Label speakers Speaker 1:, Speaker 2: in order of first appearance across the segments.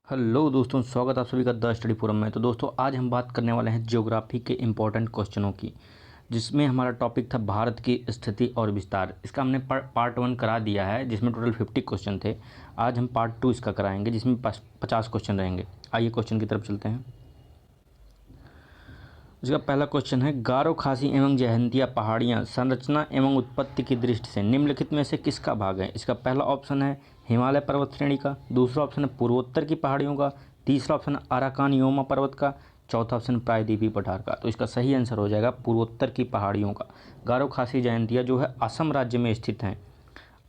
Speaker 1: Hello दोस्तों, स्वागत आप सभी का द स्टडी फोरम में। तो दोस्तों आज हम बात करने वाले हैं ज्योग्राफी के इम्पोर्टेंट क्वेश्चनों की, जिसमें हमारा टॉपिक था भारत की स्थिति और विस्तार। इसका हमने पार्ट 1 करा दिया है, जिसमें टोटल 50 क्वेश्चन थे। आज हम पार्ट 2 इसका कराएंगे, जिसमें 50 क्वेश्चन रहेंगे। आइए क्वेश्चन की तरफ चलते हैं। इसका पहला क्वेश्चन है, गारो खासी एवं जयंतिया पहाड़ियाँ संरचना एवं उत्पत्ति की दृष्टि से निम्नलिखित में से किसका भाग है। इसका पहला ऑप्शन है हिमालय पर्वत श्रेणी का, दूसरा ऑप्शन है पूर्वोत्तर की पहाड़ियों का, तीसरा ऑप्शन है अराकान योमा पर्वत का, चौथा ऑप्शन प्रायद्वीपीय पठार का। तो इसका सही आंसर हो जाएगा पूर्वोत्तर की पहाड़ियों का। गारो खासी जयंतिया जो है असम राज्य में स्थित हैं,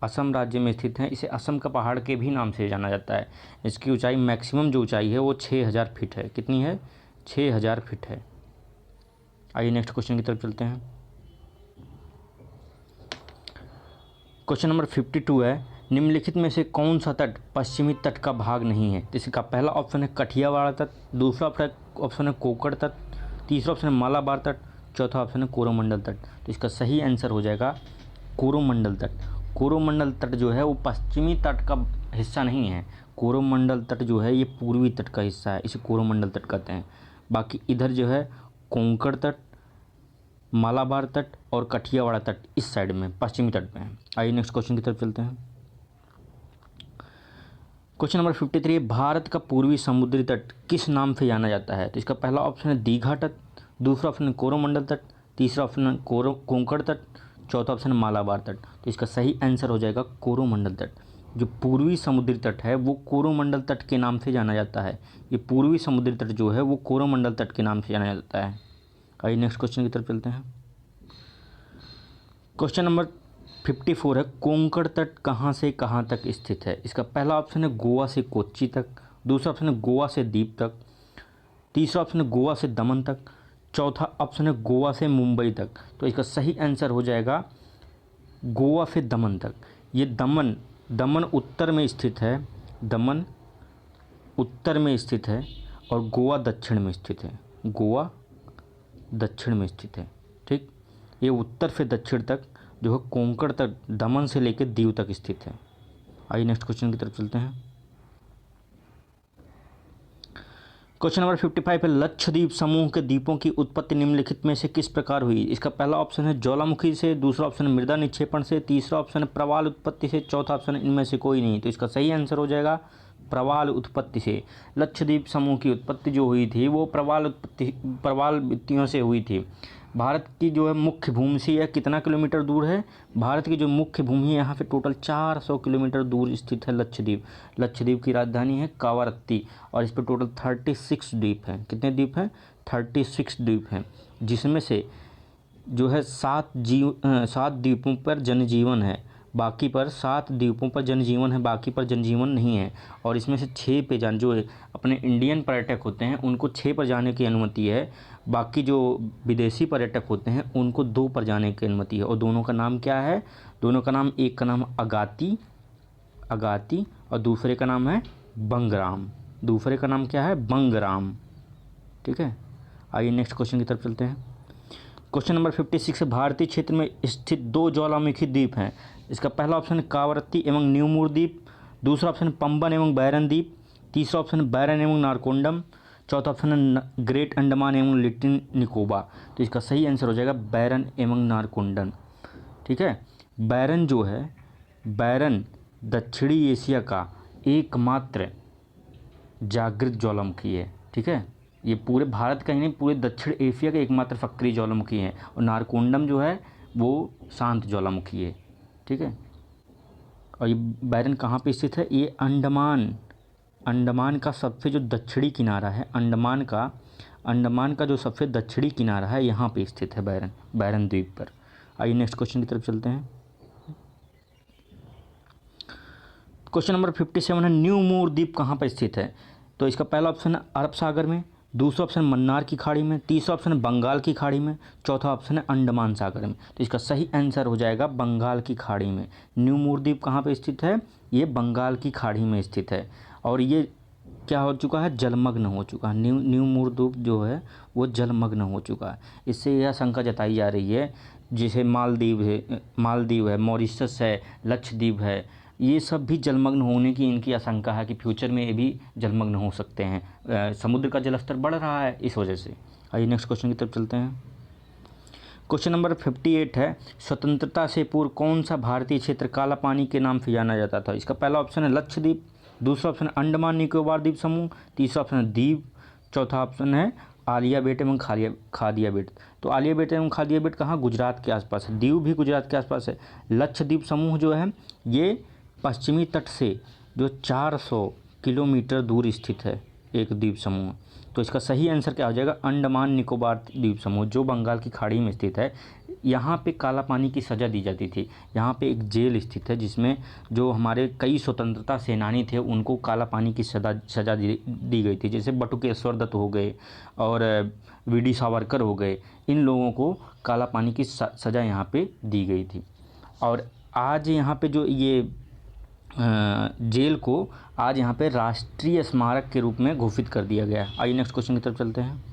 Speaker 1: असम राज्य में स्थित हैं। इसे असम का पहाड़ के भी नाम से जाना जाता है। इसकी ऊंचाई मैक्सिमम जो ऊंचाई है वो 6000 फीट है। कितनी है? 6000 फीट है। आइए नेक्स्ट क्वेश्चन की तरफ चलते हैं। क्वेश्चन नंबर 52 है, निम्नलिखित में से कौन सा तट पश्चिमी तट का भाग नहीं है। इसका पहला ऑप्शन है कठियावाड़ तट, दूसरा ऑप्शन है कोकड़ तट, तीसरा ऑप्शन है मालाबार तट, चौथा ऑप्शन है कोरोमंडल तट। तो इसका सही आंसर हो जाएगा कोरोमंडल तट। कोरोमंडल तट जो है वो पश्चिमी तट का हिस्सा नहीं है। कोरोमंडल तट जो है ये पूर्वी तट का हिस्सा है, इसे कोरोमंडल तट कहते हैं। बाकी इधर जो है कोंकण तट, मालाबार तट और कठियावाड़ तट इस साइड में पश्चिमी तट में है। आइए नेक्स्ट क्वेश्चन की तरफ चलते हैं। क्वेश्चन नंबर 53, भारत का पूर्वी समुद्री तट किस नाम से जाना जाता है। तो इसका पहला ऑप्शन है दीघा तट, दूसरा ऑप्शन है कोरोमंडल तट, तीसरा ऑप्शन है कोंकण तट, चौथा ऑप्शन है मालाबार तट। तो इसका सही आंसर हो जाएगा कोरोमंडल तट। जो पूर्वी समुद्री तट है वो कोरोमंडल तट के नाम से जाना जाता है। ये पूर्वी समुद्री तट जो है वो कोरोमंडल तट के नाम से जाना जाता है। आइए नेक्स्ट क्वेश्चन की तरफ चलते हैं। क्वेश्चन नंबर 54 है, कोंकण तट कहाँ से कहाँ तक स्थित है। इसका पहला ऑप्शन है गोवा से कोच्चि तक, दूसरा ऑप्शन है गोवा से द्वीप तक, तीसरा ऑप्शन है गोवा से दमन तक, चौथा ऑप्शन है गोवा से मुंबई तक। तो इसका सही आंसर हो जाएगा गोवा से दमन तक। ये दमन उत्तर में स्थित है, दमन उत्तर में स्थित है और गोवा दक्षिण में स्थित है। गोवा दक्षिण में स्थित है। ठीक, ये उत्तर से दक्षिण तक जो है कोंकण तक दमन से लेकर दीव तक स्थित है। आइए नेक्स्ट क्वेश्चन की तरफ चलते हैं। क्वेश्चन नंबर 55 है, लक्षद्वीप समूह के द्वीपों की उत्पत्ति निम्नलिखित में से किस प्रकार हुई। इसका पहला ऑप्शन है ज्वालामुखी से, दूसरा ऑप्शन है मृदा निक्षेपण से, तीसरा ऑप्शन है प्रवाल उत्पत्ति से, चौथा ऑप्शन है इनमें से कोई नहीं। तो इसका सही आंसर हो जाएगा प्रवाल उत्पत्ति से। लक्षद्वीप समूह की उत्पत्ति जो हुई थी वो प्रवाल वित्तियों से हुई थी। भारत की जो है मुख्य भूमि से यह कितना किलोमीटर दूर है। भारत की जो मुख्य भूमि है यहाँ से टोटल 400 किलोमीटर दूर स्थित है लक्षद्वीप। लक्षद्वीप की राजधानी है कावारत्ती और इस पर टोटल 36 द्वीप हैं। कितने द्वीप हैं? 36 द्वीप हैं, जिसमें से जो है 7 द्वीपों पर जनजीवन है, बाकी पर 7 द्वीपों पर जनजीवन है, बाकी पर जनजीवन नहीं है। और इसमें से 6 पे जो अपने इंडियन पर्यटक होते हैं उनको 6 पर जाने की अनुमति है। बाकी जो विदेशी पर्यटक होते हैं उनको 2 पर जाने की अनुमति है। और दोनों का नाम क्या है? दोनों का नाम, एक का नाम अगाती और दूसरे का नाम है बंगराम। दूसरे का नाम क्या है? बंगराम। ठीक है, आइए नेक्स्ट क्वेश्चन की तरफ चलते हैं। क्वेश्चन नंबर 56 है, भारतीय क्षेत्र में स्थित 2 ज्वालामुखी द्वीप हैं। इसका पहला ऑप्शन है कावरत्ती एवं न्यूमूर द्वीप, दूसरा ऑप्शन है पंबन एवं बैरन द्वीप, तीसरा ऑप्शन है बैरन एवं नारकोंडम, चौथा ऑप्शन है ग्रेट अंडमान एवं लिटिल निकोबार। तो इसका सही आंसर हो जाएगा बैरन एवं नारकोंडम। ठीक है, बैरन दक्षिणी एशिया का एकमात्र जागृत ज्वालामुखी है। ठीक है, ये पूरे भारत का ही नहीं, पूरे दक्षिण एशिया का एकमात्र सक्रिय ज्वालामुखी है। और नारकोंडम जो है वो शांत ज्वालामुखी है। ठीक है, और ये बैरन कहाँ पे स्थित है? ये अंडमान का सबसे जो दक्षिणी किनारा है, अंडमान का जो सबसे दक्षिणी किनारा है यहाँ पे स्थित है बैरन द्वीप पर। आइए नेक्स्ट क्वेश्चन की तरफ चलते हैं। क्वेश्चन नंबर 57 है, न्यूमूर द्वीप कहाँ पर स्थित है। तो इसका पहला ऑप्शन है अरब सागर में, दूसरा ऑप्शन मन्नार की खाड़ी में, तीसरा ऑप्शन है बंगाल की खाड़ी में, चौथा ऑप्शन है अंडमान सागर में। तो इसका सही आंसर हो जाएगा बंगाल की खाड़ी में। न्यूमूर द्वीप कहाँ पे स्थित है? ये बंगाल की खाड़ी में स्थित है और ये क्या हो चुका है? जलमग्न हो चुका है। न्यूमूर द्वीप जो है वो जलमग्न हो चुका है। इससे यह शंका जताई जा रही है, जैसे मालदीव है, मॉरिशस है, लक्षद्वीप है, ये सब भी जलमग्न होने की इनकी आशंका है कि फ्यूचर में ये भी जलमग्न हो सकते हैं। समुद्र का जलस्तर बढ़ रहा है इस वजह से। आइए नेक्स्ट क्वेश्चन की तरफ चलते हैं। क्वेश्चन नंबर 58 है, स्वतंत्रता से पूर्व कौन सा भारतीय क्षेत्र काला पानी के नाम से जाना जाता था? इसका पहला ऑप्शन है लक्षद्वीप, दूसरा ऑप्शन है अंडमान निकोबार द्वीप समूह, तीसरा ऑप्शन है द्वीप, चौथा ऑप्शन है आलिया बेट एवं खादिया बेट। तो आलिया बेट एवं खादिया बेट कहाँ? गुजरात के आसपास है। दीव भी गुजरात के आसपास है। लक्षद्वीप समूह जो है ये पश्चिमी तट से जो 400 किलोमीटर दूर स्थित है एक द्वीप समूह। तो इसका सही आंसर क्या हो जाएगा? अंडमान निकोबार द्वीप समूह, जो बंगाल की खाड़ी में स्थित है। यहाँ पे काला पानी की सज़ा दी जाती थी। यहाँ पे एक जेल स्थित है जिसमें जो हमारे कई स्वतंत्रता सेनानी थे उनको काला पानी की सज़ा दी गई थी। जैसे बटुकेश्वर दत्त हो गए और वीडी सावरकर हो गए, इन लोगों को काला पानी की सज़ा यहाँ पे दी गई थी। और आज यहाँ पे जो ये जेल को आज यहाँ पे राष्ट्रीय स्मारक के रूप में घोषित कर दिया गया है। आइए नेक्स्ट क्वेश्चन की तरफ चलते हैं।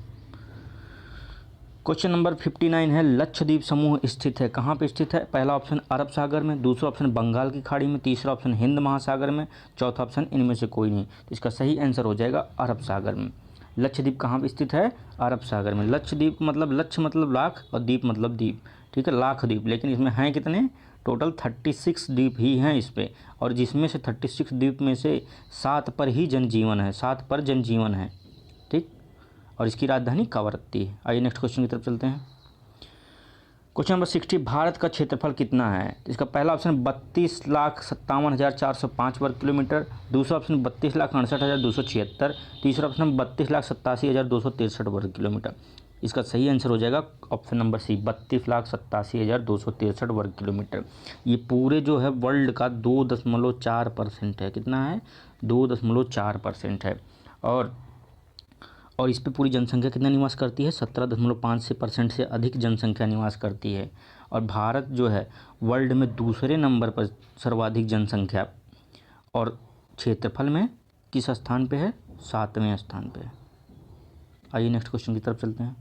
Speaker 1: क्वेश्चन नंबर 59 है, लक्षद्वीप समूह स्थित है कहाँ पे स्थित है? पहला ऑप्शन अरब सागर में, दूसरा ऑप्शन बंगाल की खाड़ी में, तीसरा ऑप्शन हिंद महासागर में, चौथा ऑप्शन इनमें से कोई नहीं। तो इसका सही आंसर हो जाएगा अरब सागर में। लक्षद्वीप कहाँ पे स्थित है? अरब सागर में। लक्षद्वीप मतलब लक्ष्य मतलब लाख और द्वीप मतलब द्वीप, ठीक है, लाख द्वीप। लेकिन इसमें हैं कितने? टोटल 36 द्वीप ही हैं इस पे, और जिसमें से 36 द्वीप में से 7 पर ही जनजीवन है, 7 पर जनजीवन है, ठीक। और इसकी राजधानी कावरत्ती है। आइए नेक्स्ट क्वेश्चन की तरफ चलते हैं। क्वेश्चन नंबर 60, भारत का क्षेत्रफल कितना है? इसका पहला ऑप्शन 32,57,405 वर्ग किलोमीटर, दूसरा ऑप्शन 32,68,276, तीसरा ऑप्शन 32,87,263 वर्ग किलोमीटर। इसका सही आंसर हो जाएगा ऑप्शन नंबर सी, 32,87,263 वर्ग किलोमीटर। ये पूरे जो है वर्ल्ड का 2.4% है। कितना है? 2.4% है। और इस पे पूरी जनसंख्या कितना निवास करती है? 17.5% से अधिक जनसंख्या निवास करती है। और भारत जो है वर्ल्ड में दूसरे नंबर पर सर्वाधिक जनसंख्या और क्षेत्रफल में किस स्थान पे है? 7वें स्थान पे है। आइए नेक्स्ट क्वेश्चन की तरफ चलते हैं।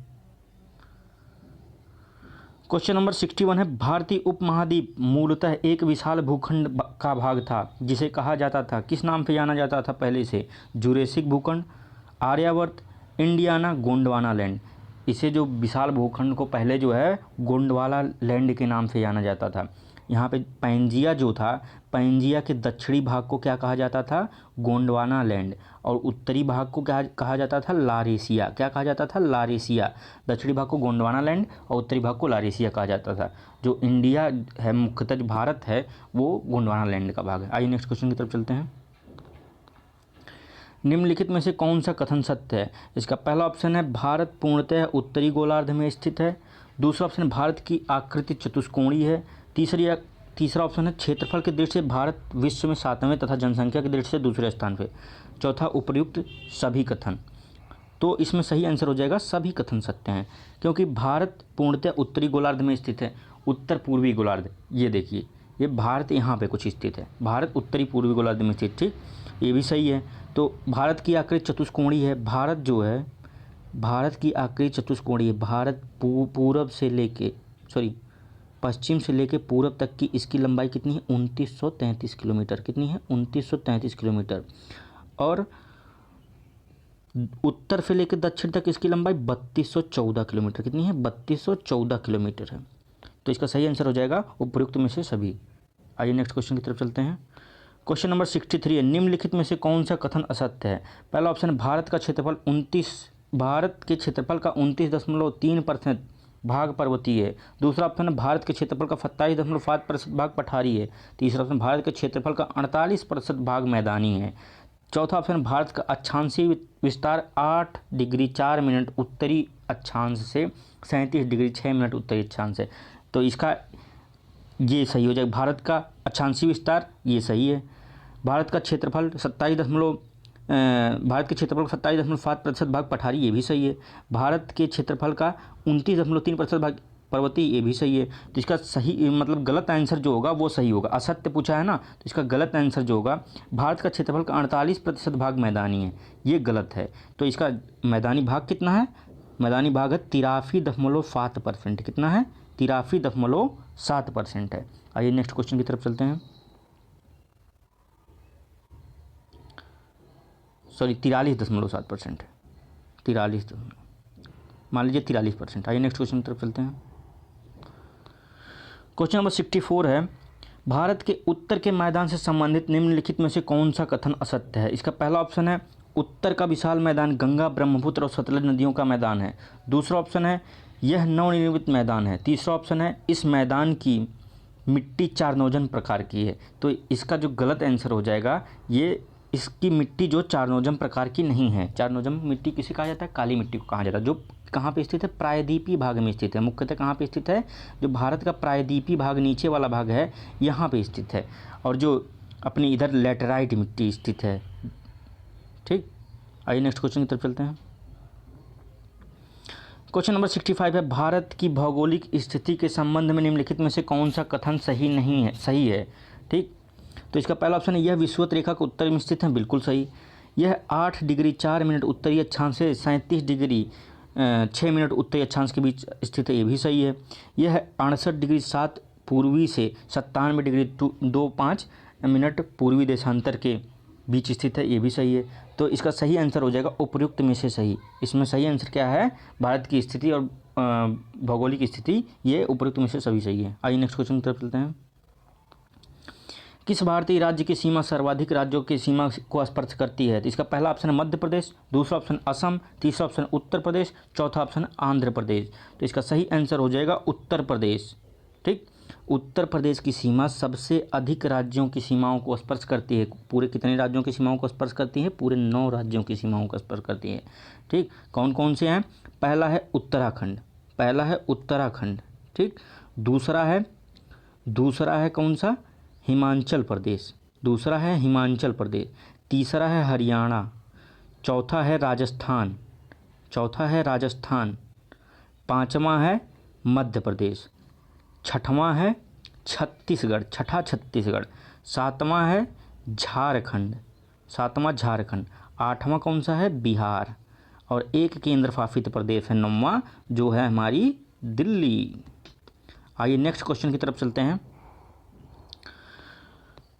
Speaker 1: क्वेश्चन नंबर 61 है, भारतीय उपमहाद्वीप मूलतः एक विशाल भूखंड का भाग था जिसे कहा जाता था, किस नाम से जाना जाता था पहले से? जुरेसिक भूखंड, आर्यावर्त, इंडियाना, गोंडवाना लैंड। इसे जो विशाल भूखंड को पहले जो है गोंडवाना लैंड के नाम से जाना जाता था। यहाँ पे पैंजिया जो था, पैंजिया के दक्षिणी भाग को क्या कहा जाता था? गोंडवाना लैंड। और उत्तरी भाग को क्या कहा जाता था? लारेसिया। क्या कहा जाता था? लारेसिया। दक्षिणी भाग को गोंडवाना लैंड और उत्तरी भाग को लारेसिया कहा जाता था। जो इंडिया है, मुख्यतः जो भारत है, वो गोंडवाना लैंड का भाग है। आइए नेक्स्ट क्वेश्चन की तरफ चलते हैं। निम्नलिखित में से कौन सा कथन सत्य है? इसका पहला ऑप्शन है भारत पूर्णतः उत्तरी गोलार्ध में स्थित है, दूसरा ऑप्शन भारत की आकृति चतुष्कोणीय है, तीसरा ऑप्शन है क्षेत्रफल की दृष्टि से भारत विश्व में 7वें तथा जनसंख्या की दृष्टि से दूसरे स्थान पे, चौथा उपर्युक्त सभी कथन। तो इसमें सही आंसर हो जाएगा सभी कथन सत्य हैं, क्योंकि भारत पूर्णतः उत्तरी गोलार्ध में स्थित है। उत्तर पूर्वी गोलार्ध, ये देखिए, ये भारत यहाँ पे कुछ स्थित है, भारत उत्तरी पूर्वी गोलार्ध में स्थित, ठीक, ये भी सही है। तो भारत की आकृति चतुष्कोणीय है। भारत जो है, भारत की आकृति चतुष्कोणीय है। भारत पूरब से लेके पश्चिम से लेके पूरब तक की इसकी लंबाई कितनी है? 2933 किलोमीटर। कितनी है? 2933 किलोमीटर। और उत्तर से लेकर दक्षिण तक इसकी लंबाई 3214 किलोमीटर। कितनी है? 3214 किलोमीटर है। तो इसका सही आंसर हो जाएगा उपयुक्त में से सभी। आइए नेक्स्ट क्वेश्चन की तरफ चलते हैं। क्वेश्चन नंबर 63 है, निम्नलिखित में से कौन सा कथन असत्य है? पहला ऑप्शन भारत के क्षेत्रफल का 29.3% भाग पर्वतीय है, दूसरा ऑप्शन भारत के क्षेत्रफल का 27.5% भाग पठारी है, तीसरा ऑप्शन भारत के क्षेत्रफल का 48% भाग मैदानी है, चौथा ऑप्शन भारत का अक्षांशीय विस्तार 8 डिग्री 4 मिनट उत्तरी अक्षांश से 37 डिग्री 6 मिनट उत्तरी अक्षांश से। तो इसका ये सही हो जाएगा। भारत का अक्षांशीय विस्तार ये सही है। भारत के क्षेत्रफल का 27.5% भाग पठारी, ये भी सही है। भारत के क्षेत्रफल का 29.3% भाग पर्वतीय, ये भी सही है। तो इसका सही मतलब गलत आंसर जो होगा वो सही होगा। असत्य पूछा है ना, तो इसका गलत आंसर जो होगा, भारत का क्षेत्रफल का 48% भाग मैदानी है, ये गलत है। तो इसका मैदानी भाग कितना है? मैदानी भाग है 83.7%। कितना है? 83.7% है। आइए नेक्स्ट क्वेश्चन की तरफ चलते हैं। सॉरी 43.7% है, 43, मान लीजिए 43%। आइए नेक्स्ट क्वेश्चन की तरफ चलते हैं। क्वेश्चन नंबर 64 है, भारत के उत्तर के मैदान से संबंधित निम्नलिखित में से कौन सा कथन असत्य है। इसका पहला ऑप्शन है उत्तर का विशाल मैदान गंगा, ब्रह्मपुत्र और सतलज नदियों का मैदान है। दूसरा ऑप्शन है यह नवनिर्मित मैदान है। तीसरा ऑप्शन है इस मैदान की मिट्टी चारनोजन प्रकार की है। तो इसका जो गलत आंसर हो जाएगा, ये इसकी मिट्टी जो चारनोजन प्रकार की नहीं है। चारनोजन मिट्टी किसे कहा जाता है? काली मिट्टी को कहा जाता है, जो कहाँ पे स्थित है? प्रायद्वीपीय भाग में स्थित है। मुख्यतः कहाँ पे स्थित है? जो भारत का प्रायद्वीपीय भाग नीचे वाला भाग है यहाँ पे स्थित है, और जो अपनी इधर लैटेराइट मिट्टी स्थित है। ठीक, आइए नेक्स्ट क्वेश्चन की तरफ चलते हैं। क्वेश्चन नंबर 65 है, भारत की भौगोलिक स्थिति के संबंध में निम्नलिखित में से कौन सा कथन सही है। ठीक, तो इसका पहला ऑप्शन है यह विषुवत रेखा के उत्तर में स्थित है, बिल्कुल सही। यह 8 डिग्री 4 मिनट उत्तरी अक्षांश से 37 डिग्री 6 मिनट उत्तरी अक्षांश के बीच स्थित है, ये भी सही है। यह 68 डिग्री 7 पूर्वी से 97 डिग्री 25 मिनट पूर्वी देशांतर के बीच स्थित है, ये भी सही है। तो इसका सही आंसर हो जाएगा उपयुक्त में से सही। इसमें सही आंसर क्या है? भारत की स्थिति और भौगोलिक स्थिति, ये उपयुक्त में से सभी सही है। आइए नेक्स्ट क्वेश्चन की तरफ चलते हैं। किस भारतीय राज्य की सीमा सर्वाधिक राज्यों की सीमा को स्पर्श करती है? तो इसका पहला ऑप्शन है मध्य प्रदेश, दूसरा ऑप्शन असम, तीसरा ऑप्शन उत्तर प्रदेश, चौथा ऑप्शन आंध्र प्रदेश। तो इसका सही आंसर हो जाएगा उत्तर प्रदेश। ठीक, उत्तर प्रदेश की सीमा सबसे अधिक राज्यों की सीमाओं को स्पर्श करती है। पूरे कितने राज्यों की सीमाओं को स्पर्श करती है? पूरे 9 राज्यों की सीमाओं को स्पर्श करती है। ठीक, कौन कौन से हैं? पहला है उत्तराखंड, ठीक। दूसरा है कौन सा? हिमाचल प्रदेश, दूसरा है हिमाचल प्रदेश। तीसरा है हरियाणा, चौथा है राजस्थान, पांचवा है मध्य प्रदेश, छठवां है छत्तीसगढ़, सातवां है झारखंड, आठवां कौन सा है? बिहार, और एक केंद्र शासित प्रदेश है 9वां, जो है हमारी दिल्ली। आइए नेक्स्ट क्वेश्चन की तरफ चलते हैं।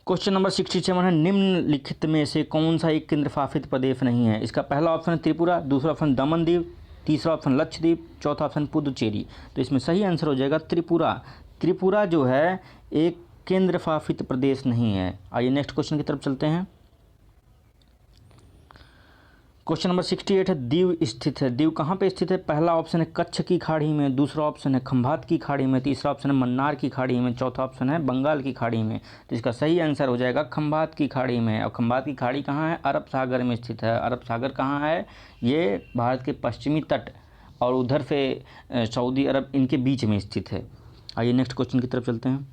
Speaker 1: क्वेश्चन नंबर 67 है, निम्नलिखित में से कौन सा एक केंद्र शासित प्रदेश नहीं है? इसका पहला ऑप्शन है त्रिपुरा, दूसरा ऑप्शन दमन दीव, तीसरा ऑप्शन लक्षद्वीप, चौथा ऑप्शन पुदुचेरी। तो इसमें सही आंसर हो जाएगा त्रिपुरा जो है एक केंद्र शासित प्रदेश नहीं है। आइए नेक्स्ट क्वेश्चन की तरफ चलते हैं। क्वेश्चन नंबर 68 है, दीव स्थित है। दीव कहाँ पे स्थित है? पहला ऑप्शन है कच्छ की खाड़ी में, दूसरा ऑप्शन है खंभात की खाड़ी में, तीसरा ऑप्शन है मन्नार की खाड़ी में, चौथा ऑप्शन है बंगाल की खाड़ी में। तो इसका सही आंसर हो जाएगा खंभात की खाड़ी में। और खंभात की खाड़ी कहाँ है? अरब सागर में स्थित है। अरब सागर कहाँ है? ये भारत के पश्चिमी तट और उधर से सऊदी अरब, इनके बीच में स्थित है। आइए नेक्स्ट क्वेश्चन की तरफ चलते हैं।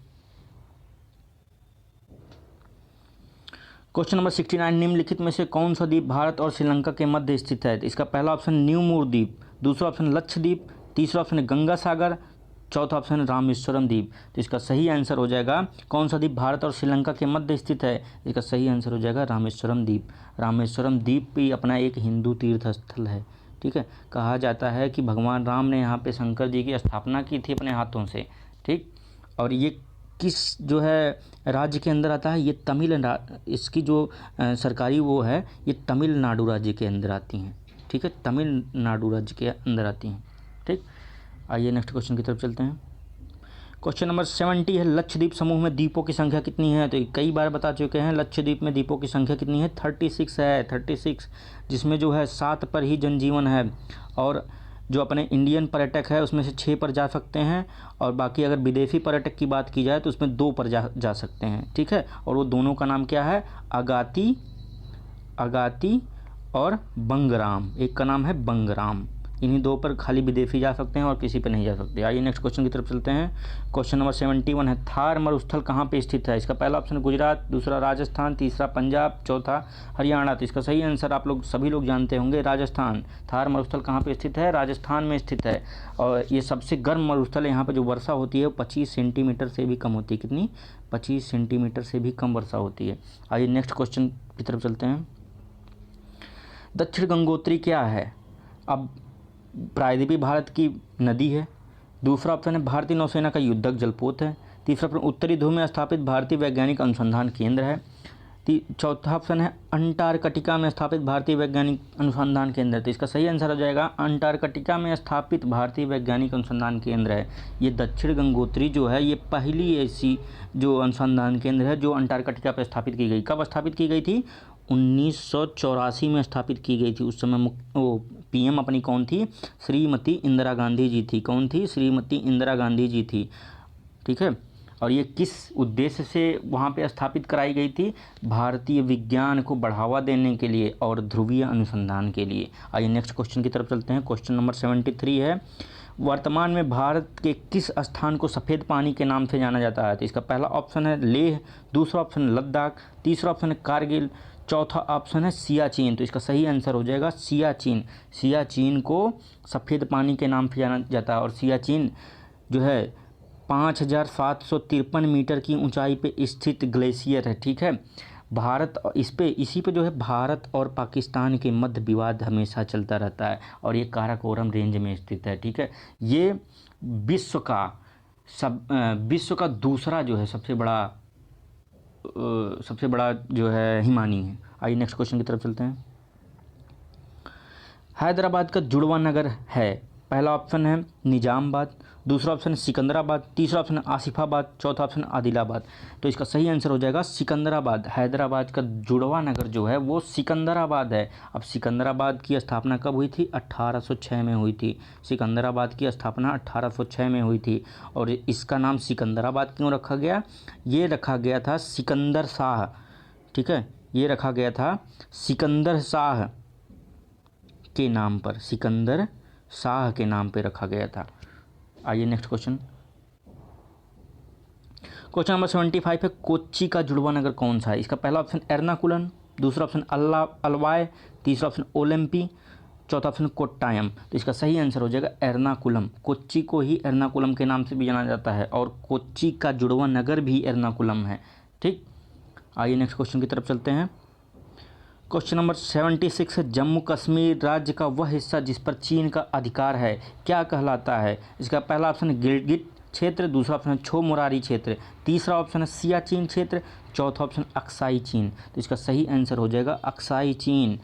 Speaker 1: क्वेश्चन नंबर 69, निम्नलिखित में से कौन सा द्वीप भारत और श्रीलंका के मध्य स्थित है? इसका पहला ऑप्शन न्यू मूर द्वीप, दूसरा ऑप्शन लक्षद्वीप, तीसरा ऑप्शन है गंगा सागर, चौथा ऑप्शन है रामेश्वरम द्वीप। तो इसका सही आंसर हो जाएगा कौन सा द्वीप भारत और श्रीलंका के मध्य स्थित है? इसका सही आंसर हो जाएगा रामेश्वरम द्वीप। रामेश्वरम द्वीप भी अपना एक हिंदू तीर्थ स्थल है। ठीक है, कहा जाता है कि भगवान राम ने यहाँ पे शंकर जी की स्थापना की थी अपने हाथों से। ठीक, और ये किस जो है राज्य के अंदर आता है? ये इसकी जो सरकारी वो है, ये तमिलनाडु राज्य के अंदर आती हैं। ठीक है, तमिलनाडु राज्य के अंदर आती हैं। ठीक, आइए नेक्स्ट क्वेश्चन की तरफ चलते हैं। क्वेश्चन नंबर 70 है, लक्षद्वीप समूह में द्वीपों की संख्या कितनी है? तो कई बार बता चुके हैं, लक्षद्वीप में द्वीपों की संख्या कितनी है? 36 है, 36, जिसमें जो है 7 पर ही जनजीवन है, और जो अपने इंडियन पर्यटक है उसमें से 6 पर जा सकते हैं, और बाकी अगर विदेशी पर्यटक की बात की जाए तो उसमें 2 पर जा सकते हैं। ठीक है, और वो दोनों का नाम क्या है? अगाती और बंगराम। एक का नाम है बंगराम। इन्हीं 2 पर खाली विदेशी जा सकते हैं और किसी पर नहीं जा सकते। आइए नेक्स्ट क्वेश्चन की तरफ चलते हैं। क्वेश्चन नंबर 71 है, थार मरुस्थल कहाँ पे स्थित है? इसका पहला ऑप्शन गुजरात, दूसरा राजस्थान, तीसरा पंजाब, चौथा हरियाणा। तो इसका सही आंसर आप लोग सभी लोग जानते होंगे, राजस्थान। थार मरुस्थल कहाँ पे स्थित है? राजस्थान में स्थित है, और ये सबसे गर्म मरुस्थल है। यहाँ पर जो वर्षा होती है वो 25 सेंटीमीटर से भी कम होती है। कितनी? 25 सेंटीमीटर से भी कम वर्षा होती है। आइए नेक्स्ट क्वेश्चन की तरफ चलते हैं। दक्षिण गंगोत्री क्या है? अब प्रायद्वीपीय भारत की नदी है। दूसरा ऑप्शन है भारतीय नौसेना का युद्धक जलपोत है। तीसरा ऑप्शन उत्तरी ध्रुव में स्थापित भारतीय वैज्ञानिक अनुसंधान केंद्र है। चौथा ऑप्शन है अंटार्कटिका में स्थापित भारतीय वैज्ञानिक अनुसंधान केंद्र। तो इसका सही आंसर हो जाएगा अंटार्कटिका में स्थापित भारतीय वैज्ञानिक अनुसंधान केंद्र है। ये दक्षिण गंगोत्री जो है ये पहली ऐसी जो अनुसंधान केंद्र है जो अंटार्कटिका पर स्थापित की गई। कब स्थापित की गई थी? 1984 में स्थापित की गई थी। उस समय पीएम अपनी कौन थी? श्रीमती इंदिरा गांधी जी थी। कौन थी? श्रीमती इंदिरा गांधी जी थी। ठीक है। और ये किस उद्देश्य से वहाँ पे स्थापित कराई गई थी? भारतीय विज्ञान को बढ़ावा देने के लिए और ध्रुवीय अनुसंधान के लिए। आइए नेक्स्ट क्वेश्चन की तरफ चलते हैं। क्वेश्चन नंबर 73 है, वर्तमान में भारत के किस स्थान को सफ़ेद पानी के नाम से जाना जाता है? तो इसका पहला ऑप्शन है लेह, दूसरा ऑप्शन लद्दाख, तीसरा ऑप्शन है कारगिल, चौथा ऑप्शन है सियाचिन। तो इसका सही आंसर हो जाएगा सियाचिन। सियाचिन को सफ़ेद पानी के नाम से जाना जाता है और सियाचिन जो है 5753 मीटर की ऊंचाई पे स्थित ग्लेशियर है। ठीक है। इसी पे जो है भारत और पाकिस्तान के मध्य विवाद हमेशा चलता रहता है और ये काराकोरम रेंज में स्थित है। ठीक है। ये विश्व का दूसरा जो है सबसे बड़ा जो है हिमानी है। आइए नेक्स्ट क्वेश्चन की तरफ चलते हैं। हैदराबाद का जुड़वा नगर है। पहला ऑप्शन है निजामाबाद, दूसरा ऑप्शन है सिकंदराबाद, तीसरा ऑप्शन है आसिफाबाद, चौथा ऑप्शन आदिलाबाद। तो इसका सही आंसर हो जाएगा सिकंदराबाद। हैदराबाद का जुड़वा नगर जो है वो सिकंदराबाद है। अब सिकंदराबाद की स्थापना कब हुई थी? 1806 में हुई थी। सिकंदराबाद की स्थापना 1806 में हुई थी। और इसका नाम सिकंदराबाद क्यों रखा गया? ये रखा गया था सिकंदर शाह। ठीक है। ये रखा गया था सिकंदर शाह के नाम पर, सिकंदर शाह के नाम पे रखा गया था। आइए नेक्स्ट क्वेश्चन। क्वेश्चन नंबर 75 है, कोच्चि का जुड़वा नगर कौन सा है? इसका पहला ऑप्शन एर्नाकुलम, दूसरा ऑप्शन अलवाय, तीसरा ऑप्शन ओलंपी, चौथा ऑप्शन कोट्टायम। तो इसका सही आंसर हो जाएगा एर्नाकुलम। कोच्चि को ही एर्नाकुलम के नाम से भी जाना जाता है और कोच्चि का जुड़वा नगर भी एर्नाकुलम है। ठीक। आइए नेक्स्ट क्वेश्चन की तरफ चलते हैं। क्वेश्चन नंबर 76 है, जम्मू कश्मीर राज्य का वह हिस्सा जिस पर चीन का अधिकार है क्या कहलाता है? इसका पहला ऑप्शन है गिलगिट क्षेत्र, दूसरा ऑप्शन है छो मोरारी क्षेत्र, तीसरा ऑप्शन है सियाचिन क्षेत्र, चौथा ऑप्शन अक्साई चीन। तो इसका सही आंसर हो जाएगा अक्साई चीन।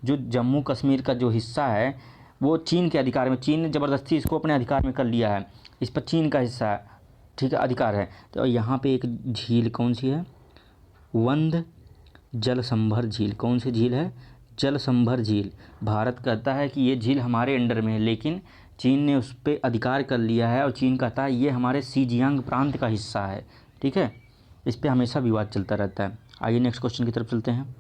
Speaker 1: जो जम्मू कश्मीर का जो हिस्सा है वो चीन के अधिकार में, चीन ने ज़बरदस्ती इसको अपने अधिकार में कर लिया है। इस पर चीन का हिस्सा, ठीक है, अधिकार है। तो यहाँ पे एक झील कौन सी है? वंद जलसंभर झील। कौन सी झील है? जलसंभर झील। भारत कहता है कि ये झील हमारे अंडर में है, लेकिन चीन ने उस पर अधिकार कर लिया है और चीन कहता है ये हमारे सीजियांग प्रांत का हिस्सा है। ठीक है। इस पर हमेशा विवाद चलता रहता है। आइए नेक्स्ट क्वेश्चन की तरफ चलते हैं।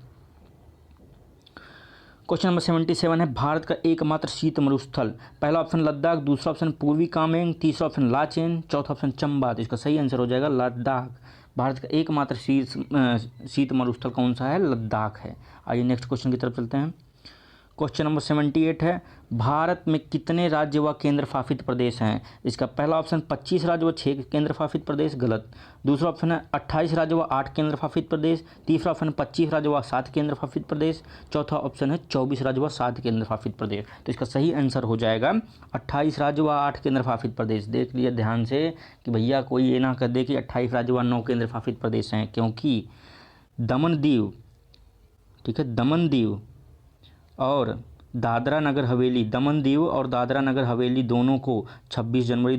Speaker 1: क्वेश्चन नंबर 77 है, भारत का एकमात्र शीत मरुस्थल। पहला ऑप्शन लद्दाख, दूसरा ऑप्शन पूर्वी कामेंग, तीसरा ऑप्शन लाचेन, चौथा ऑप्शन चंबा। तो इसका सही आंसर हो जाएगा लद्दाख। भारत का एकमात्र शीत मरुस्थल कौन सा है? लद्दाख है। आइए नेक्स्ट क्वेश्चन की तरफ चलते हैं। क्वेश्चन नंबर 78 है, भारत में कितने राज्य व केंद्र शासित प्रदेश हैं? इसका पहला ऑप्शन 25 राज्य व 6 केंद्र शासित प्रदेश, गलत। दूसरा ऑप्शन है 28 राज्य व 8 केंद्र शासित प्रदेश, तीसरा ऑप्शन है 25 राज्य व 7 केंद्र शासित प्रदेश, चौथा ऑप्शन है 24 राज्य व 7 केंद्र शासित प्रदेश। तो इसका सही आंसर हो जाएगा 28 राज्य व 8 केंद्र शासित प्रदेश। देख लिया ध्यान से कि भैया कोई ये ना कर दे कि 28 राज्य व 9 केंद्र शासित प्रदेश हैं, क्योंकि दमन दीव, ठीक है, दमन दीव और दादरा नगर हवेली, दमन दीव और दादरा नगर हवेली दोनों को 26 जनवरी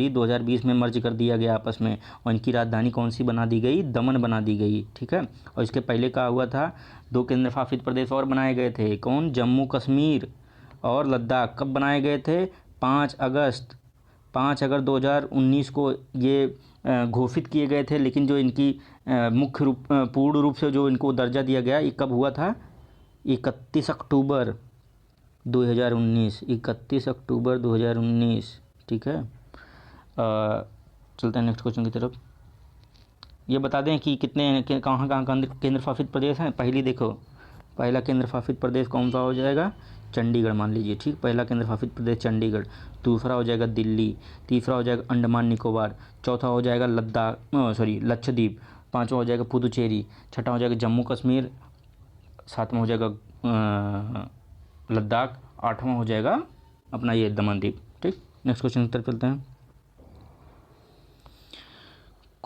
Speaker 1: 2020 में मर्ज कर दिया गया आपस में, और इनकी राजधानी कौन सी बना दी गई? दमन बना दी गई। ठीक है। और इसके पहले क्या हुआ था? 2 केंद्र शासित प्रदेश और बनाए गए थे। कौन? जम्मू कश्मीर और लद्दाख। कब बनाए गए थे? 5 अगस्त 2019 को ये घोषित किए गए थे, लेकिन जो इनकी पूर्ण रूप से जो इनको दर्जा दिया गया, ये कब हुआ था? 31 अक्टूबर 2019। 31 अक्टूबर 2019। ठीक है। चलते हैं नेक्स्ट क्वेश्चन की तरफ। ये बता दें कि कहाँ केंद्र शासित प्रदेश हैं। पहला केंद्र शासित प्रदेश कौन सा हो जाएगा? चंडीगढ़ मान लीजिए। ठीक, पहला केंद्र शासित प्रदेश चंडीगढ़, दूसरा हो जाएगा दिल्ली, तीसरा हो जाएगा अंडमान निकोबार, चौथा हो जाएगा लक्षद्वीप, पाँचवा हो जाएगा पुदुचेरी, छठा हो जाएगा जम्मू कश्मीर, सातवां हो जाएगा लद्दाख, आठवां हो जाएगा अपना ये दमन द्वीप। ठीक। नेक्स्ट क्वेश्चन की तरफ चलते हैं।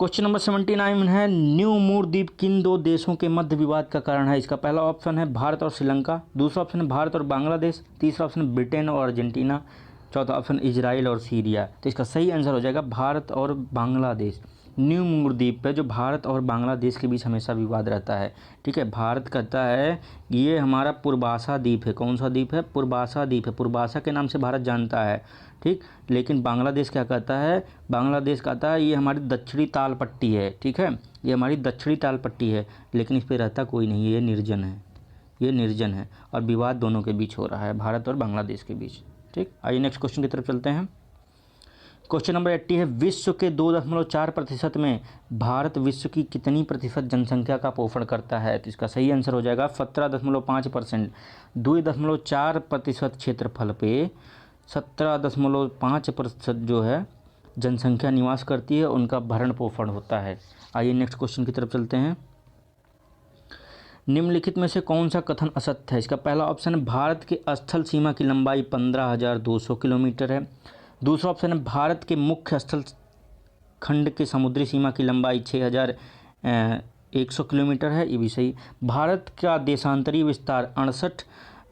Speaker 1: क्वेश्चन नंबर 79 है, न्यू मूर द्वीप किन दो देशों के मध्य विवाद का कारण है? इसका पहला ऑप्शन है भारत और श्रीलंका, दूसरा ऑप्शन है भारत और बांग्लादेश, तीसरा ऑप्शन है ब्रिटेन और अर्जेंटीना, चौथा ऑप्शन इजराइल और सीरिया। तो इसका सही आंसर हो जाएगा भारत और बांग्लादेश। न्यू मूर द्वीप पे जो भारत और बांग्लादेश के बीच हमेशा विवाद रहता है। ठीक है, भारत कहता है ये हमारा पूर्वासा द्वीप है। कौन सा द्वीप है? पूर्वासा द्वीप है, पूर्वासा के नाम से भारत जानता है। ठीक, लेकिन बांग्लादेश क्या कहता है? बांग्लादेश कहता है ये हमारी दक्षिणी ताल पट्टी है। ठीक है, ये हमारी दक्षिणी ताल पट्टी है, लेकिन इस पर रहता कोई नहीं, ये निर्जन है, ये निर्जन है और विवाद दोनों के बीच हो रहा है, भारत और बांग्लादेश के बीच। ठीक, आइए नेक्स्ट क्वेश्चन की तरफ चलते हैं। क्वेश्चन नंबर 80 है, विश्व के 2.4% में भारत विश्व की कितनी प्रतिशत जनसंख्या का पोषण करता है? तो इसका सही आंसर हो जाएगा 17.5%। 2.4% क्षेत्रफल पे 17.5% जो है जनसंख्या निवास करती है, उनका भरण पोषण होता है। आइए नेक्स्ट क्वेश्चन की तरफ चलते हैं। निम्नलिखित में से कौन सा कथन असत्य है? इसका पहला ऑप्शन है भारत के स्थल सीमा की लंबाई 15,200 किलोमीटर है, दूसरा ऑप्शन है भारत के मुख्य स्थल खंड के समुद्री सीमा की लंबाई 6,100 किलोमीटर है, ये भी सही। भारत का देशांतरीय विस्तार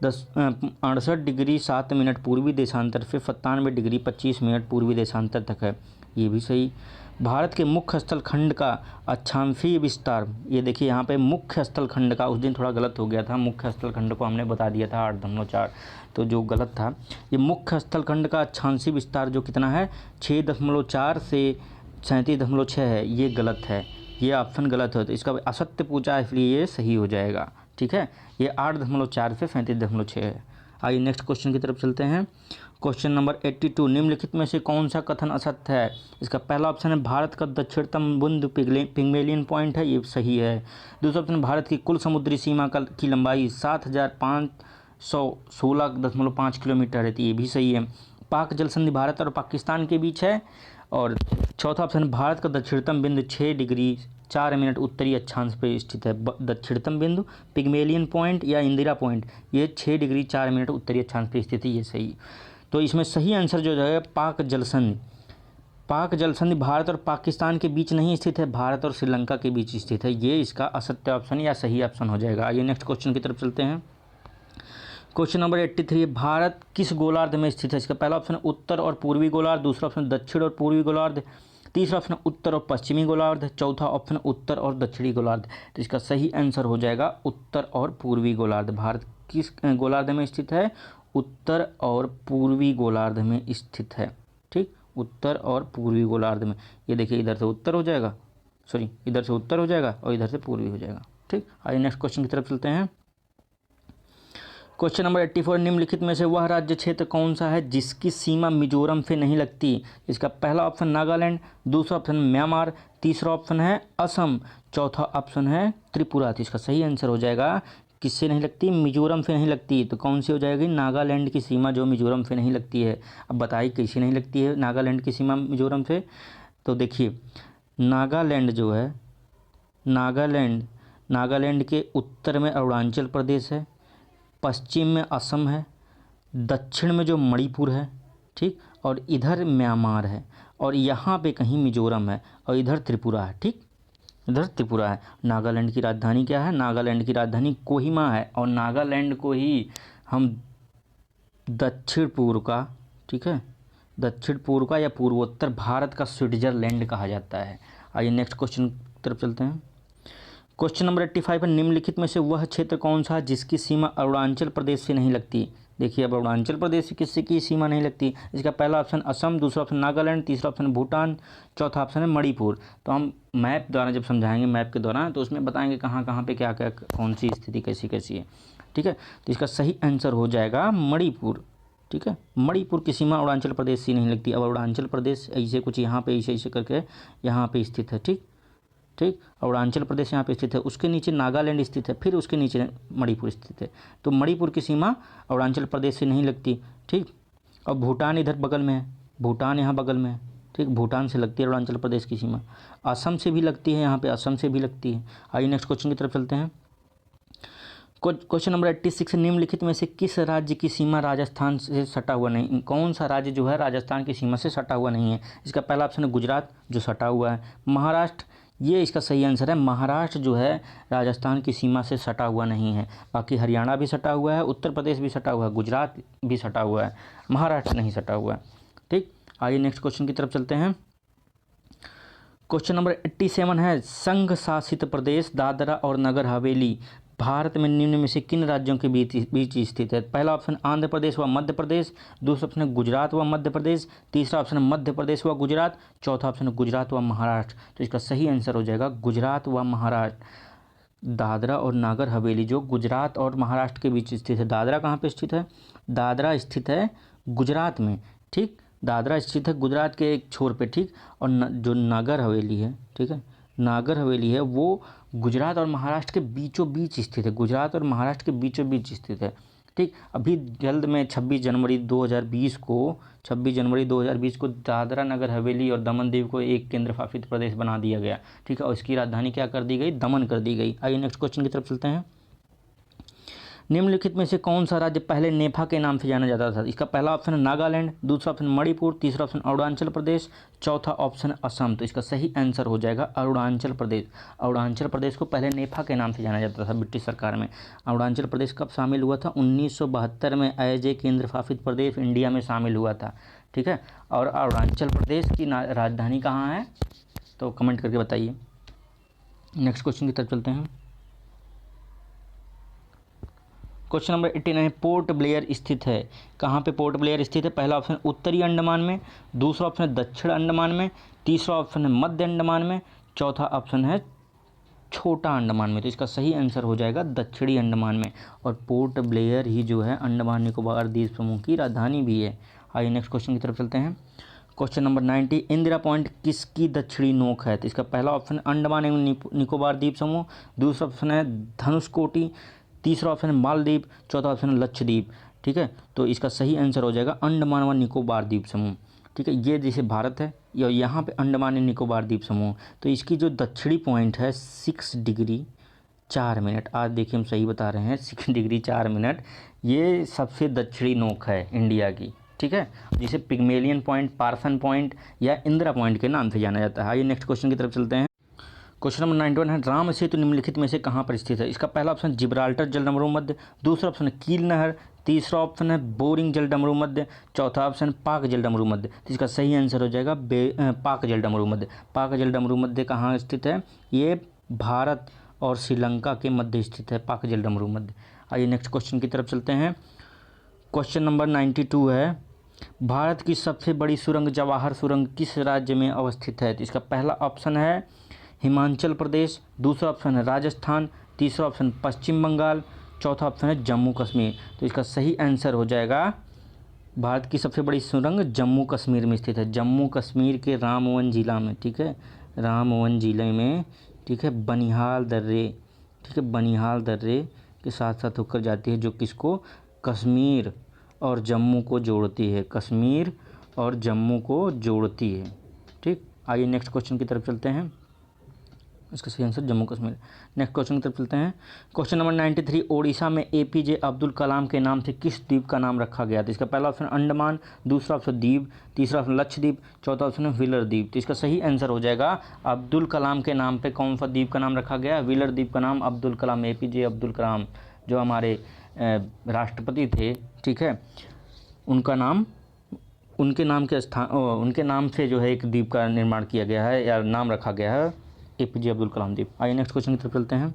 Speaker 1: 68 डिग्री 7 मिनट पूर्वी देशांतर से 97 डिग्री 25 मिनट पूर्वी देशांतर तक है, ये भी सही। भारत के मुख्य स्थल खंड का अक्षांशीय विस्तार, ये देखिए यहाँ पे मुख्य स्थल खंड का, उस दिन थोड़ा गलत हो गया था, मुख्य स्थल खंड को हमने बता दिया था 8.4, तो जो गलत था ये मुख्य स्थल खंड का अक्षांशीय विस्तार जो कितना है 6.4 से 37.6 है, ये गलत है, ये ऑप्शन गलत है, तो इसका असत्य पूछा है इसलिए ये सही हो जाएगा। ठीक है, ये 8.4 से 37.6 है। आइए नेक्स्ट क्वेश्चन की तरफ चलते हैं। क्वेश्चन नंबर 82, निम्नलिखित में से कौन सा कथन असत्य है? इसका पहला ऑप्शन है भारत का दक्षिणतम बिंदु पिग्मेलियन पॉइंट है, ये सही है। दूसरा ऑप्शन भारत की कुल समुद्री सीमा की लंबाई 7,516.5 किलोमीटर है, तो ये भी सही है। पाक जल संधि भारत और पाकिस्तान के बीच है। और चौथा ऑप्शन भारत का दक्षिणतम बिंदु 6 डिग्री 4 मिनट उत्तरी अक्षांश पर स्थित है। दक्षिणतम बिंदु पिग्मेलियन पॉइंट या इंदिरा पॉइंट, ये 6 डिग्री 4 मिनट उत्तरी अक्षांश पर स्थित है, ये सही। तो इसमें सही आंसर जो है पाक जल संधि। पाक जल संधि भारत और पाकिस्तान के बीच नहीं स्थित है, भारत और श्रीलंका के बीच स्थित है, ये इसका असत्य ऑप्शन या सही ऑप्शन हो जाएगा। आइए नेक्स्ट क्वेश्चन की तरफ चलते हैं। क्वेश्चन नंबर 83, भारत किस गोलार्ध में स्थित है? इसका पहला ऑप्शन उत्तर और पूर्वी गोलार्ध, दूसरा ऑप्शन दक्षिण और पूर्वी गोलार्ध, तीसरा ऑप्शन उत्तर और पश्चिमी गोलार्ध, चौथा ऑप्शन उत्तर और दक्षिणी गोलार्ध। तो इसका सही आंसर हो जाएगा उत्तर और पूर्वी गोलार्ध। भारत किस गोलार्ध में स्थित है? उत्तर और पूर्वी गोलार्ध में स्थित है। ठीक, उत्तर और पूर्वी गोलार्ध में। ये देखिए इधर से उत्तर हो जाएगा, सॉरी इधर से उत्तर हो जाएगा और इधर से पूर्वी हो जाएगा। ठीक, आइए नेक्स्ट क्वेश्चन की तरफ चलते हैं। क्वेश्चन नंबर 84, निम्नलिखित में से वह राज्य क्षेत्र कौन सा है जिसकी सीमा मिजोरम से नहीं लगती? इसका पहला ऑप्शन नागालैंड, दूसरा ऑप्शन म्यांमार, तीसरा ऑप्शन है असम, चौथा ऑप्शन है त्रिपुरा। तो इसका सही आंसर हो जाएगा किससे नहीं लगती? मिजोरम से नहीं लगती। तो कौन सी हो जाएगी? नागालैंड की सीमा जो मिजोरम से नहीं लगती है। अब बताइए कैसे नहीं लगती है नागालैंड की सीमा मिजोरम से? तो देखिए नागालैंड जो है, नागालैंड के उत्तर में अरुणाचल प्रदेश है, पश्चिम में असम है, दक्षिण में जो मणिपुर है, ठीक, और इधर म्यांमार है, और यहाँ पे कहीं मिजोरम है, और इधर त्रिपुरा है। ठीक, इधर त्रिपुरा है। नागालैंड की राजधानी क्या है? नागालैंड की राजधानी कोहिमा है, और नागालैंड को ही हम दक्षिण पूर्व का, ठीक है, दक्षिण पूर्व का या पूर्वोत्तर भारत का स्विट्जरलैंड कहा जाता है। आइए नेक्स्ट क्वेश्चन की तरफ चलते हैं। क्वेश्चन नंबर 85 है, निम्नलिखित में से वह क्षेत्र कौन सा है जिसकी सीमा अरुणाचल प्रदेश से नहीं लगती? देखिए अब अरुणाचल प्रदेश से किससे की सीमा नहीं लगती? इसका पहला ऑप्शन असम, दूसरा ऑप्शन नागालैंड, तीसरा ऑप्शन भूटान, चौथा ऑप्शन है मणिपुर। तो हम मैप द्वारा जब समझाएंगे, मैप के दौरान, तो उसमें बताएंगे कहाँ कहाँ पे क्या क्या कौन सी स्थिति कैसी कैसी है। ठीक है, तो इसका सही आंसर हो जाएगा मणिपुर। ठीक है, मणिपुर की सीमा अरुणाचल प्रदेश से नहीं लगती। अब अरुणाचल प्रदेश ऐसे कुछ यहाँ पे ऐसे ऐसे करके यहाँ पे स्थित है। ठीक, अरुणाचल प्रदेश यहाँ पे स्थित है, उसके नीचे नागालैंड स्थित है, फिर उसके नीचे मणिपुर स्थित है। तो मणिपुर की सीमा अरुणाचल प्रदेश से नहीं लगती। ठीक, और भूटान इधर बगल में है, भूटान यहाँ बगल में है। ठीक, भूटान से लगती है अरुणाचल प्रदेश की सीमा। असम से भी लगती है, यहाँ पे असम से भी लगती है। आइए नेक्स्ट क्वेश्चन की तरफ चलते हैं। क्वेश्चन नंबर 86, निम्नलिखित में से किस राज्य की सीमा राजस्थान से सटा हुआ नहीं, कौन सा राज्य जो है राजस्थान की सीमा से सटा हुआ नहीं है? इसका पहला ऑप्शन है गुजरात, जो सटा हुआ है। महाराष्ट्र, ये इसका सही आंसर है। महाराष्ट्र जो है राजस्थान की सीमा से सटा हुआ नहीं है। बाकी हरियाणा भी सटा हुआ है, उत्तर प्रदेश भी सटा हुआ है, गुजरात भी सटा हुआ है, महाराष्ट्र नहीं सटा हुआ है। ठीक, आइए नेक्स्ट क्वेश्चन की तरफ चलते हैं। क्वेश्चन नंबर 87 है, संघ शासित प्रदेश दादरा और नगर हवेली भारत में निम्न में से किन राज्यों के बीच स्थित है? पहला ऑप्शन आंध्र प्रदेश व मध्य प्रदेश, दूसरा ऑप्शन है गुजरात व मध्य प्रदेश, तीसरा ऑप्शन है मध्य प्रदेश व गुजरात, चौथा ऑप्शन है गुजरात व महाराष्ट्र। तो इसका सही आंसर हो जाएगा गुजरात व महाराष्ट्र। दादरा और नागर हवेली जो गुजरात और महाराष्ट्र के बीच स्थित है। दादरा कहाँ पे स्थित है? दादरा स्थित है गुजरात में। ठीक, दादरा स्थित है गुजरात के एक छोर पे। ठीक, और जो नागर हवेली है, ठीक है, नागर हवेली है वो गुजरात और महाराष्ट्र के बीचों बीच स्थित है। गुजरात और महाराष्ट्र के बीचों बीच स्थित है। ठीक, अभी जल्द में 26 जनवरी 2020 को दादरा नगर हवेली और दमन दीव को एक केंद्र शासित प्रदेश बना दिया गया। ठीक है, और इसकी राजधानी क्या कर दी गई? दमन कर दी गई। आइए नेक्स्ट क्वेश्चन की तरफ चलते हैं। निम्नलिखित में से कौन सा राज्य पहले नेफा के नाम से जाना जाता था? इसका पहला ऑप्शन है नागालैंड, दूसरा ऑप्शन मणिपुर, तीसरा ऑप्शन अरुणाचल प्रदेश, चौथा ऑप्शन असम। तो इसका सही आंसर हो जाएगा अरुणाचल प्रदेश। अरुणाचल प्रदेश को पहले नेफा के नाम से जाना जाता था ब्रिटिश सरकार में। अरुणाचल प्रदेश कब शामिल हुआ था? 1972 में एज ए केंद्र शासित प्रदेश इंडिया में शामिल हुआ था। ठीक है, और अरुणाचल प्रदेश की राजधानी कहाँ है? तो कमेंट करके बताइए। नेक्स्ट क्वेश्चन की तरफ चलते हैं। क्वेश्चन नंबर 89, पोर्ट ब्लेयर स्थित है। कहाँ पे पोर्ट ब्लेयर स्थित है? पहला ऑप्शन उत्तरी अंडमान में, दूसरा ऑप्शन है दक्षिण अंडमान में, तीसरा ऑप्शन है मध्य अंडमान में, चौथा ऑप्शन है छोटा अंडमान में। तो इसका सही आंसर हो जाएगा दक्षिणी अंडमान में। और पोर्ट ब्लेयर ही जो है अंडमान निकोबार द्वीप समूह की राजधानी भी है। आइए नेक्स्ट क्वेश्चन की तरफ चलते हैं। क्वेश्चन नंबर 90, इंदिरा पॉइंट किसकी दक्षिणी नोक है? तो इसका पहला ऑप्शन अंडमान एवं निकोबार द्वीप समूह, दूसरा ऑप्शन है धनुषकोटी, तीसरा ऑप्शन है मालदीव, चौथा ऑप्शन है लक्षद्वीप। ठीक है, तो इसका सही आंसर हो जाएगा अंडमान व निकोबार द्वीप समूह। ठीक है, ये जैसे भारत है या यहाँ पे अंडमान एवं निकोबार द्वीप समूह, तो इसकी जो दक्षिणी पॉइंट है 6 डिग्री 4 मिनट, आज देखिए हम सही बता रहे हैं, 6 डिग्री 4 मिनट, ये सबसे दक्षिणी नोक है इंडिया की। ठीक है, जिसे पिग्मेलियन पॉइंट, पार्सन पॉइंट या इंदिरा पॉइंट के नाम से जाना जाता है। आइए नेक्स्ट क्वेश्चन की तरफ चलते हैं। क्वेश्चन नंबर 91 है, राम सेतु निम्नलिखित में से कहाँ पर स्थित है? इसका पहला ऑप्शन जिब्राल्टर जलडमरू मध्य, दूसरा ऑप्शन है कील नहर, तीसरा ऑप्शन है बोरिंग जलडमरू मध्य, चौथा ऑप्शन पाक जलडमरू मध्य। तो इसका सही आंसर हो जाएगा पाक जलडमरू मध्य। पाक जलडमरू मध्य कहाँ स्थित है? ये भारत और श्रीलंका के मध्य स्थित है पाक जलडमरू मध्य। आइए नेक्स्ट क्वेश्चन की तरफ चलते हैं। क्वेश्चन नंबर 92 है, भारत की सबसे बड़ी सुरंग जवाहर सुरंग किस राज्य में अवस्थित है? तो इसका पहला ऑप्शन है हिमाचल प्रदेश, दूसरा ऑप्शन है राजस्थान, तीसरा ऑप्शन पश्चिम बंगाल, चौथा ऑप्शन है जम्मू कश्मीर। तो इसका सही आंसर हो जाएगा भारत की सबसे बड़ी सुरंग जम्मू कश्मीर में स्थित है। जम्मू कश्मीर के रामवन जिला में। ठीक है, रामवन जिले में। ठीक है, बनिहाल दर्रे, ठीक है, बनिहाल दर्रे के साथ साथ होकर जाती है, जो किसको? कश्मीर और जम्मू को जोड़ती है। कश्मीर और जम्मू को जोड़ती है। ठीक, आइए नेक्स्ट क्वेश्चन की तरफ चलते हैं। इसका सही answer Jammu Kashmir. Next question की तरफ चलते हैं। क्वेश्चन नंबर 93, ओडिशा में एपीजे अब्दुल कलाम के नाम से किस द्वीप का नाम रखा गया? तो इसका पहला ऑप्शन अंडमान, दूसरा ऑप्शन द्वीप, तीसरा ऑप्शन लक्षद्वीप, चौथा ऑप्शन है व्हीलर द्वीप। तो इसका सही आंसर हो जाएगा अब्दुल कलाम के नाम पे कौन सा द्वीप का नाम रखा गया? व्हीलर द्वीप का नाम अब्दुल कलाम, एपीजे अब्दुल कलाम जो हमारे राष्ट्रपति थे। ठीक है, उनका नाम, उनके नाम के स्थान, उनके नाम से जो है एक द्वीप का निर्माण किया गया है या नाम रखा गया है, एपीजे अब्दुल कलाम द्वीप। आइए नेक्स्ट क्वेश्चन की तरफ चलते हैं।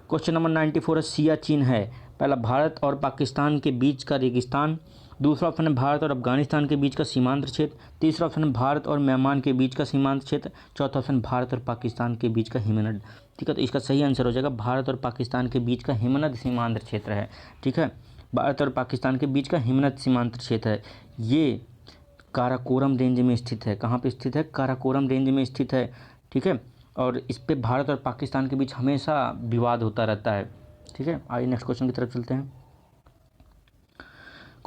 Speaker 1: क्वेश्चन नंबर 94 है, सियाचिन है। पहला भारत और पाकिस्तान के बीच का रेगिस्तान, दूसरा ऑप्शन है भारत और अफगानिस्तान के बीच का सीमांत क्षेत्र, तीसरा ऑप्शन है भारत और म्यांमार के बीच का सीमांत क्षेत्र, चौथा ऑप्शन भारत और पाकिस्तान के बीच का हिमनद। ठीक है, तो इसका सही आंसर हो जाएगा भारत और पाकिस्तान के बीच का हिमनद सीमांत क्षेत्र है। ठीक है, भारत और पाकिस्तान के बीच का हिमनद सीमांत क्षेत्र है। ये काराकोरम रेंज में स्थित है। कहाँ पे स्थित है? काराकोरम रेंज में स्थित है। ठीक है, और इस पे भारत और पाकिस्तान के बीच हमेशा विवाद होता रहता है। ठीक है, आइए नेक्स्ट क्वेश्चन की तरफ चलते हैं।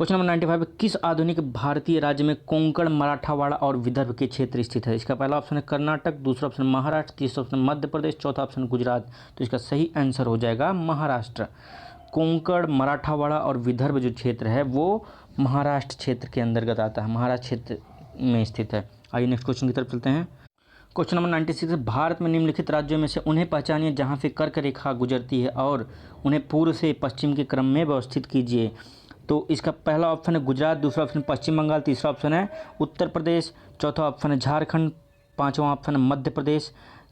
Speaker 1: क्वेश्चन नंबर 95, किस आधुनिक भारतीय राज्य में कोंकण, मराठावाड़ा और विदर्भ के क्षेत्र स्थित है? इसका पहला ऑप्शन है कर्नाटक, दूसरा ऑप्शन महाराष्ट्र, तीसरा ऑप्शन मध्य प्रदेश, चौथा ऑप्शन गुजरात। तो इसका सही आंसर हो जाएगा महाराष्ट्र। कोंकण, मराठावाड़ा और विदर्भ जो क्षेत्र है वो महाराष्ट्र क्षेत्र के अंतर्गत आता है, महाराष्ट्र क्षेत्र में स्थित है। आइए नेक्स्ट क्वेश्चन की तरफ चलते हैं। क्वेश्चन नंबर 96, भारत में निम्नलिखित राज्यों में से उन्हें पहचानिए जहां से कर्क रेखा गुजरती है और उन्हें पूर्व से पश्चिम के क्रम में व्यवस्थित कीजिए। तो इसका पहला ऑप्शन है गुजरात, दूसरा ऑप्शन पश्चिम बंगाल, तीसरा ऑप्शन है उत्तर प्रदेश, चौथा ऑप्शन है झारखंड, पांचवा ऑप्शन है मध्य प्रदेश,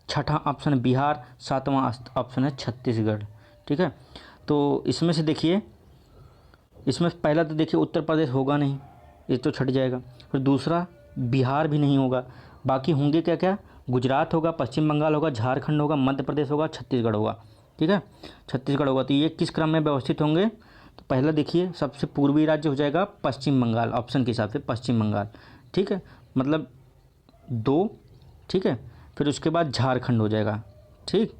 Speaker 1: छठा ऑप्शन है बिहार, सातवां ऑप्शन है छत्तीसगढ़। ठीक है, तो इसमें से देखिए, इसमें पहला तो देखिए उत्तर प्रदेश होगा नहीं, ये तो छट जाएगा। फिर दूसरा बिहार भी नहीं होगा, बाकी होंगे क्या क्या, गुजरात होगा, पश्चिम बंगाल होगा, झारखंड होगा, मध्य प्रदेश होगा, छत्तीसगढ़ होगा। ठीक है, छत्तीसगढ़ होगा। तो ये किस क्रम में व्यवस्थित होंगे? तो पहला देखिए सबसे पूर्वी राज्य हो जाएगा पश्चिम बंगाल, ऑप्शन के हिसाब से पश्चिम बंगाल। ठीक है, मतलब 2। ठीक है, फिर उसके बाद झारखंड हो जाएगा। ठीक,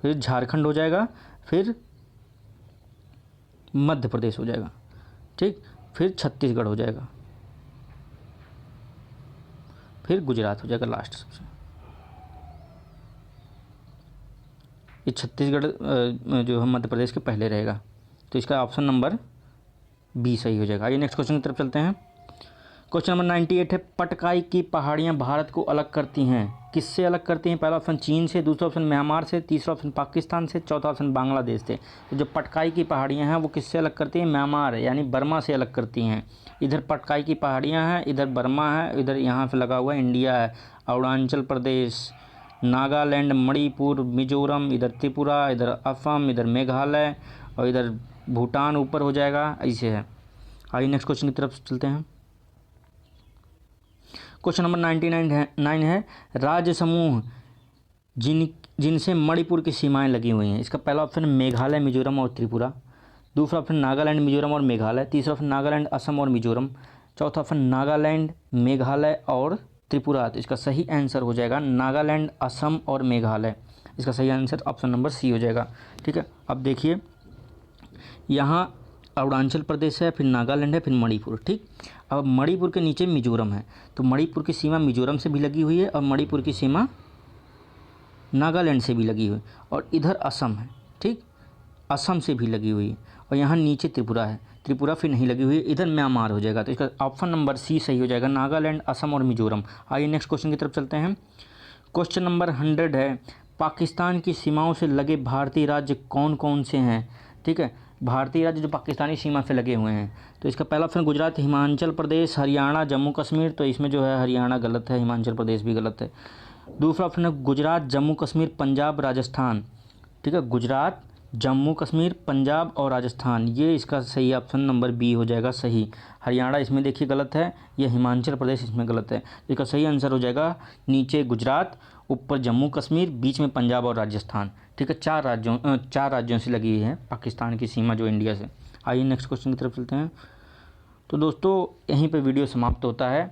Speaker 1: फिर झारखंड हो जाएगा, फिर मध्य प्रदेश हो जाएगा। ठीक, फिर छत्तीसगढ़ हो जाएगा, फिर गुजरात हो जाएगा लास्ट सबसे। ये छत्तीसगढ़ जो है मध्य प्रदेश के पहले रहेगा। तो इसका ऑप्शन नंबर बी सही हो जाएगा। आइए नेक्स्ट क्वेश्चन की तरफ चलते हैं। क्वेश्चन नंबर 98 है, पटकाई की पहाड़ियाँ भारत को अलग करती हैं, किससे अलग करती हैं? पहला ऑप्शन चीन से, दूसरा ऑप्शन म्यांमार से, तीसरा ऑप्शन पाकिस्तान से, चौथा ऑप्शन बांग्लादेश से। तो जो पटकाई की पहाड़ियाँ हैं वो किससे अलग करती हैं? म्यांमार यानी बर्मा से अलग करती हैं। इधर पटकाई की पहाड़ियाँ हैं, इधर बर्मा है, इधर यहाँ पे लगा हुआ इंडिया है, अरुणाचल प्रदेश, नागालैंड, मणिपुर, मिजोरम, इधर त्रिपुरा, इधर असम, इधर मेघालय और इधर भूटान ऊपर हो जाएगा, ऐसे है। आइए नेक्स्ट क्वेश्चन की तरफ चलते हैं। क्वेश्चन नंबर 99 है, राज्य समूह जिनसे मणिपुर की सीमाएं लगी हुई हैं। इसका पहला ऑप्शन मेघालय, मिजोरम और त्रिपुरा, दूसरा ऑप्शन नागालैंड, मिजोरम और मेघालय, तीसरा ऑप्शन नागालैंड, असम और मिजोरम, चौथा ऑप्शन नागालैंड, मेघालय और त्रिपुरा। तो इसका सही आंसर हो जाएगा नागालैंड, असम और मेघालय। इसका सही आंसर ऑप्शन नंबर सी हो जाएगा। ठीक है, अब देखिए यहाँ अरुणाचल प्रदेश है, फिर नागालैंड है, फिर मणिपुर। ठीक, अब मणिपुर के नीचे मिजोरम है, तो मणिपुर की सीमा मिजोरम से भी लगी हुई है और मणिपुर की सीमा नागालैंड से भी लगी हुई है, और इधर असम है। ठीक, असम से भी लगी हुई है, और यहाँ नीचे त्रिपुरा है, त्रिपुरा फिर नहीं लगी हुई है, इधर म्यांमार हो जाएगा। तो इसका ऑप्शन नंबर सी सही हो जाएगा, नागालैंड, असम और मिजोरम। आइए नेक्स्ट क्वेश्चन की तरफ चलते हैं। क्वेश्चन नंबर 100 है, पाकिस्तान की सीमाओं से लगे भारतीय राज्य कौन कौन से हैं? ठीक है, भारतीय राज्य जो पाकिस्तानी सीमा से लगे हुए हैं। तो इसका पहला ऑप्शन गुजरात, हिमाचल प्रदेश, हरियाणा, जम्मू कश्मीर। तो इसमें जो है हरियाणा गलत है, हिमाचल प्रदेश भी गलत है। दूसरा ऑप्शन है गुजरात, जम्मू कश्मीर, पंजाब, राजस्थान। ठीक है, गुजरात, जम्मू कश्मीर, पंजाब और राजस्थान, ये इसका सही ऑप्शन नंबर बी हो जाएगा सही। हरियाणा इसमें देखिए गलत है, यह हिमाचल प्रदेश इसमें गलत है। इसका सही आंसर हो जाएगा नीचे गुजरात, ऊपर जम्मू कश्मीर, बीच में पंजाब और राजस्थान। ठीक है, चार राज्यों से लगी है पाकिस्तान की सीमा जो इंडिया से। आइए नेक्स्ट क्वेश्चन की तरफ चलते हैं। तो दोस्तों यहीं पे वीडियो समाप्त होता है,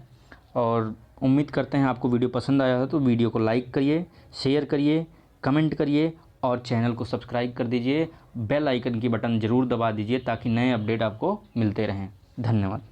Speaker 1: और उम्मीद करते हैं आपको वीडियो पसंद आया हो तो वीडियो को लाइक करिए, शेयर करिए, कमेंट करिए और चैनल को सब्सक्राइब कर दीजिए। बेल आइकन की बटन ज़रूर दबा दीजिए ताकि नए अपडेट आपको मिलते रहें। धन्यवाद।